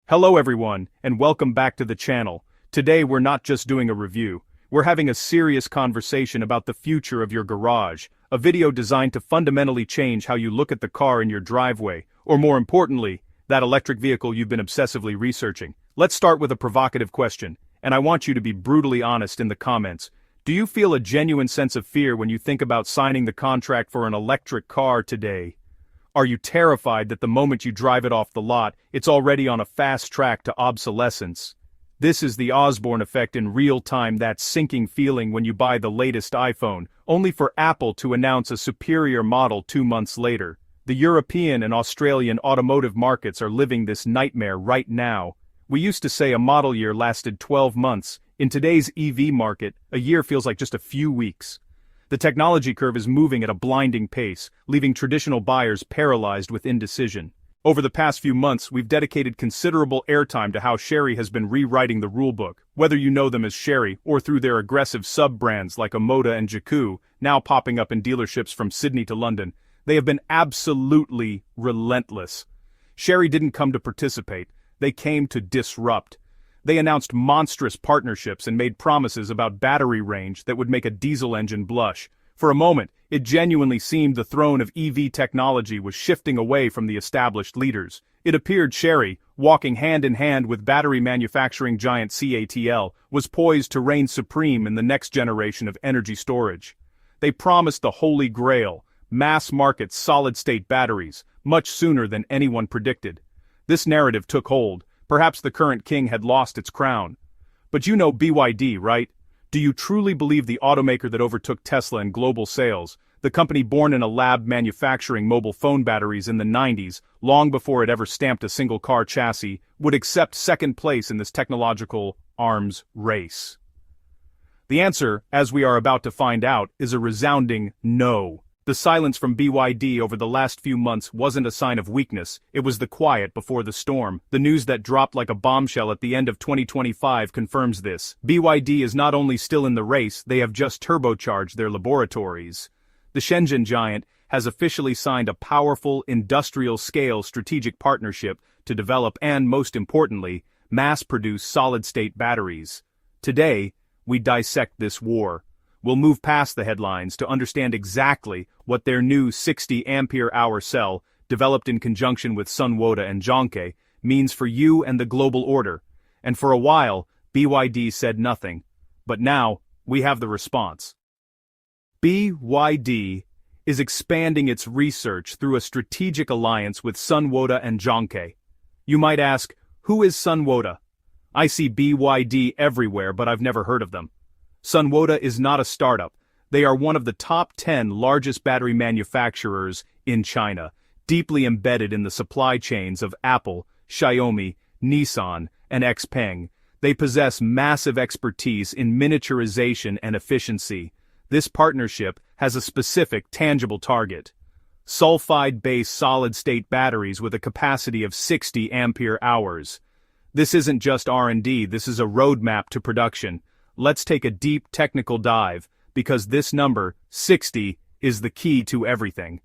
Hello everyone, and welcome back to the channel. Today we're not just doing a review, we're having a serious conversation about the future of your garage, a video designed to fundamentally change how you look at the car in your driveway, or more importantly, that electric vehicle you've been obsessively researching. Let's start with a provocative question, and I want you to be brutally honest in the comments. Do you feel a genuine sense of fear when you think about signing the contract for an electric car today? Are you terrified that the moment you drive it off the lot, it's already on a fast track to obsolescence? This is the Osborne effect in real time, that sinking feeling when you buy the latest iPhone, only for Apple to announce a superior model 2 months later. The European and Australian automotive markets are living this nightmare right now. We used to say a model year lasted 12 months. In today's EV market, a year feels like just a few weeks. The technology curve is moving at a blinding pace, leaving traditional buyers paralyzed with indecision. Over the past few months, we've dedicated considerable airtime to how Chery has been rewriting the rulebook. Whether you know them as Chery or through their aggressive sub-brands like Omoda and Jakku, now popping up in dealerships from Sydney to London, they have been absolutely relentless. Chery didn't come to participate, they came to disrupt. They announced monstrous partnerships and made promises about battery range that would make a diesel engine blush. For a moment, it genuinely seemed the throne of EV technology was shifting away from the established leaders. It appeared Chery, walking hand in hand with battery manufacturing giant CATL, was poised to reign supreme in the next generation of energy storage. They promised the holy grail, mass-market solid-state batteries, much sooner than anyone predicted. This narrative took hold. Perhaps the current king had lost its crown. But you know BYD, right? Do you truly believe the automaker that overtook Tesla in global sales, the company born in a lab manufacturing mobile phone batteries in the 90s, long before it ever stamped a single car chassis, would accept second place in this technological arms race? The answer, as we are about to find out, is a resounding no. The silence from BYD over the last few months wasn't a sign of weakness, it was the quiet before the storm. The news that dropped like a bombshell at the end of 2025 confirms this. BYD is not only still in the race, they have just turbocharged their laboratories. The Shenzhen giant has officially signed a powerful, industrial-scale strategic partnership to develop and, most importantly, mass-produce solid-state batteries. Today, we dissect this war. We'll move past the headlines to understand exactly what their new 60-ampere-hour cell, developed in conjunction with Sunwoda and Zongway, means for you and the global order. And for a while, BYD said nothing. But now, we have the response. BYD is expanding its research through a strategic alliance with Sunwoda and Zongway. You might ask, who is Sunwoda? I see BYD everywhere, but I've never heard of them. Sunwoda is not a startup. They are one of the top 10 largest battery manufacturers in China, deeply embedded in the supply chains of Apple, Xiaomi, Nissan, and XPeng. They possess massive expertise in miniaturization and efficiency. This partnership has a specific, tangible target: sulfide-based solid-state batteries with a capacity of 60 ampere hours. This isn't just R&D, this is a roadmap to production. Let's take a deep technical dive, because this number, 60, is the key to everything.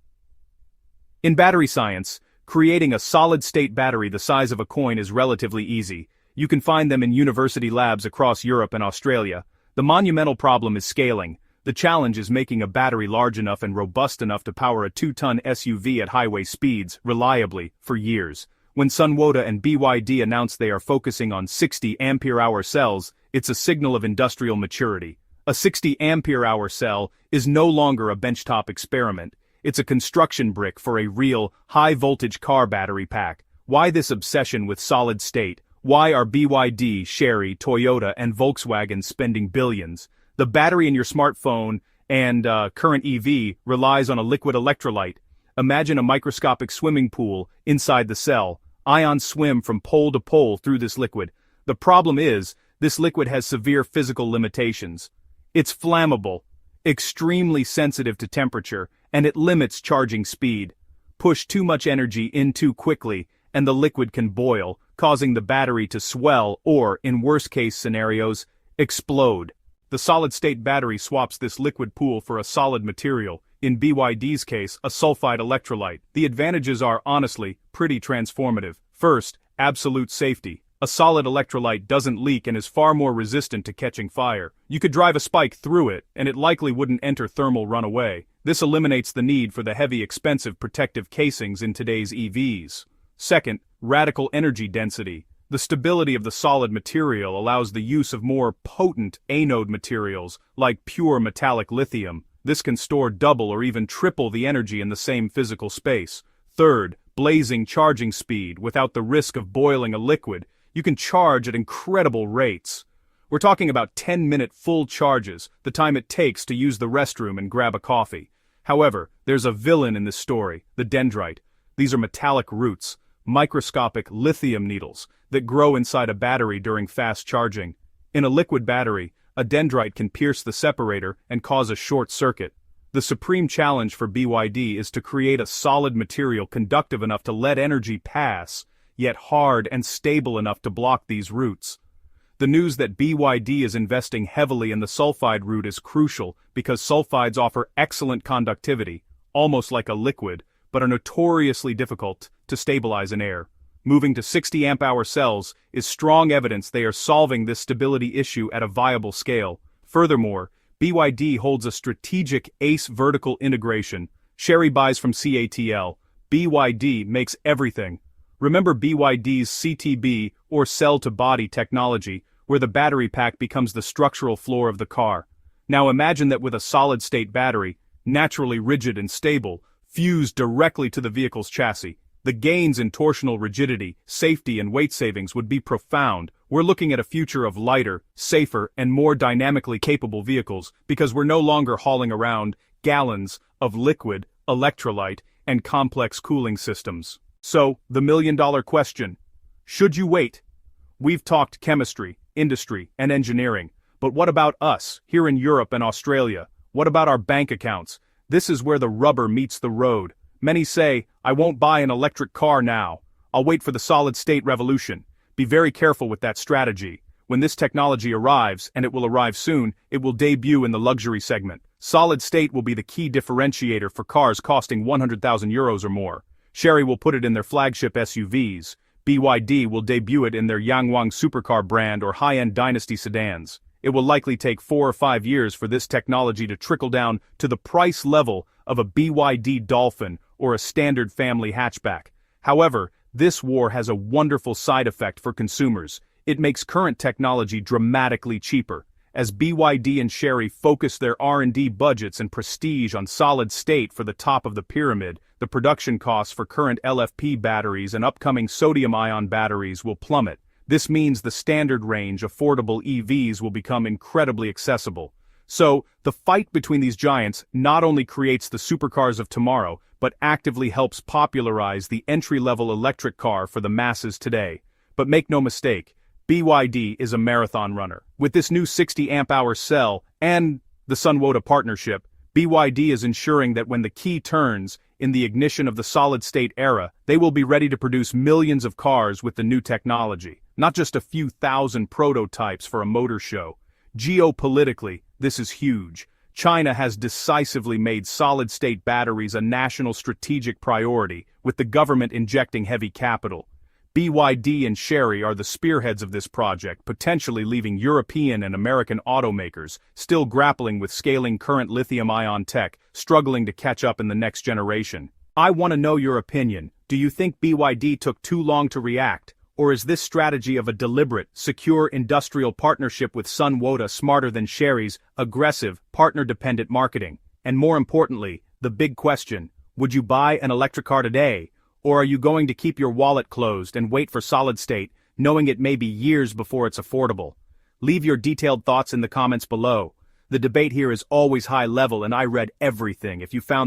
In battery science, creating a solid-state battery the size of a coin is relatively easy. You can find them in university labs across Europe and Australia. The monumental problem is scaling. The challenge is making a battery large enough and robust enough to power a 2-ton SUV at highway speeds, reliably, for years. When Sunwoda and BYD announced they are focusing on 60 ampere-hour cells, it's a signal of industrial maturity. A 60 ampere-hour cell is no longer a benchtop experiment. It's a construction brick for a real, high-voltage car battery pack. Why this obsession with solid state? Why are BYD, Chery, Toyota, and Volkswagen spending billions? The battery in your smartphone and current EV relies on a liquid electrolyte. Imagine a microscopic swimming pool inside the cell. Ions swim from pole to pole through this liquid. The problem is, this liquid has severe physical limitations. It's flammable, extremely sensitive to temperature, and it limits charging speed. Push too much energy in too quickly, and the liquid can boil, causing the battery to swell or, in worst-case scenarios, explode. The solid-state battery swaps this liquid pool for a solid material, in BYD's case, a sulfide electrolyte. The advantages are, honestly, pretty transformative. First, absolute safety. A solid electrolyte doesn't leak and is far more resistant to catching fire. You could drive a spike through it, and it likely wouldn't enter thermal runaway. This eliminates the need for the heavy, expensive protective casings in today's EVs. Second, radical energy density. The stability of the solid material allows the use of more potent anode materials, like pure metallic lithium. This can store double or even triple the energy in the same physical space. Third, blazing charging speed without the risk of boiling a liquid. You can charge at incredible rates. We're talking about 10-minute full charges, the time it takes to use the restroom and grab a coffee. However, there's a villain in this story, the dendrite. These are metallic roots, microscopic lithium needles, that grow inside a battery during fast charging. In a liquid battery, a dendrite can pierce the separator and cause a short circuit. The supreme challenge for BYD is to create a solid material conductive enough to let energy pass, yet hard and stable enough to block these roots. The news that BYD is investing heavily in the sulfide route is crucial because sulfides offer excellent conductivity, almost like a liquid, but are notoriously difficult to stabilize in air. Moving to 60 amp-hour cells is strong evidence they are solving this stability issue at a viable scale. Furthermore, BYD holds a strategic ACE vertical integration. Chery buys from CATL. BYD makes everything. Remember BYD's CTB, or cell-to-body technology, where the battery pack becomes the structural floor of the car. Now imagine that with a solid-state battery, naturally rigid and stable, fused directly to the vehicle's chassis. The gains in torsional rigidity, safety and weight savings would be profound. We're looking at a future of lighter, safer, and more dynamically capable vehicles because we're no longer hauling around gallons of liquid, electrolyte, and complex cooling systems. So, the million-dollar question. Should you wait? We've talked chemistry, industry, and engineering. But what about us, here in Europe and Australia? What about our bank accounts? This is where the rubber meets the road. Many say, I won't buy an electric car now. I'll wait for the solid-state revolution. Be very careful with that strategy. When this technology arrives, and it will arrive soon, it will debut in the luxury segment. Solid-state will be the key differentiator for cars costing €100,000 or more. Chery will put it in their flagship SUVs. BYD will debut it in their Yangwang supercar brand or high-end Dynasty sedans. It will likely take 4 or 5 years for this technology to trickle down to the price level of a BYD Dolphin or a standard family hatchback. However, this war has a wonderful side effect for consumers. It makes current technology dramatically cheaper. As BYD and Chery focus their R&D budgets and prestige on solid-state for the top of the pyramid, the production costs for current LFP batteries and upcoming sodium-ion batteries will plummet. This means the standard range affordable EVs will become incredibly accessible. So, the fight between these giants not only creates the supercars of tomorrow, but actively helps popularize the entry-level electric car for the masses today. But make no mistake, BYD is a marathon runner. With this new 60 amp-hour cell and the Sunwoda partnership, BYD is ensuring that when the key turns in the ignition of the solid-state era, they will be ready to produce millions of cars with the new technology, not just a few thousand prototypes for a motor show. Geopolitically, this is huge. China has decisively made solid-state batteries a national strategic priority, with the government injecting heavy capital. BYD and Chery are the spearheads of this project, potentially leaving European and American automakers still grappling with scaling current lithium-ion tech, struggling to catch up in the next generation. I want to know your opinion. Do you think BYD took too long to react? Or is this strategy of a deliberate, secure industrial partnership with Sunwoda smarter than Chery's aggressive, partner-dependent marketing? And more importantly, the big question, would you buy an electric car today? Or are you going to keep your wallet closed and wait for solid-state, knowing it may be years before it's affordable? Leave your detailed thoughts in the comments below. The debate here is always high level and I read everything. If you found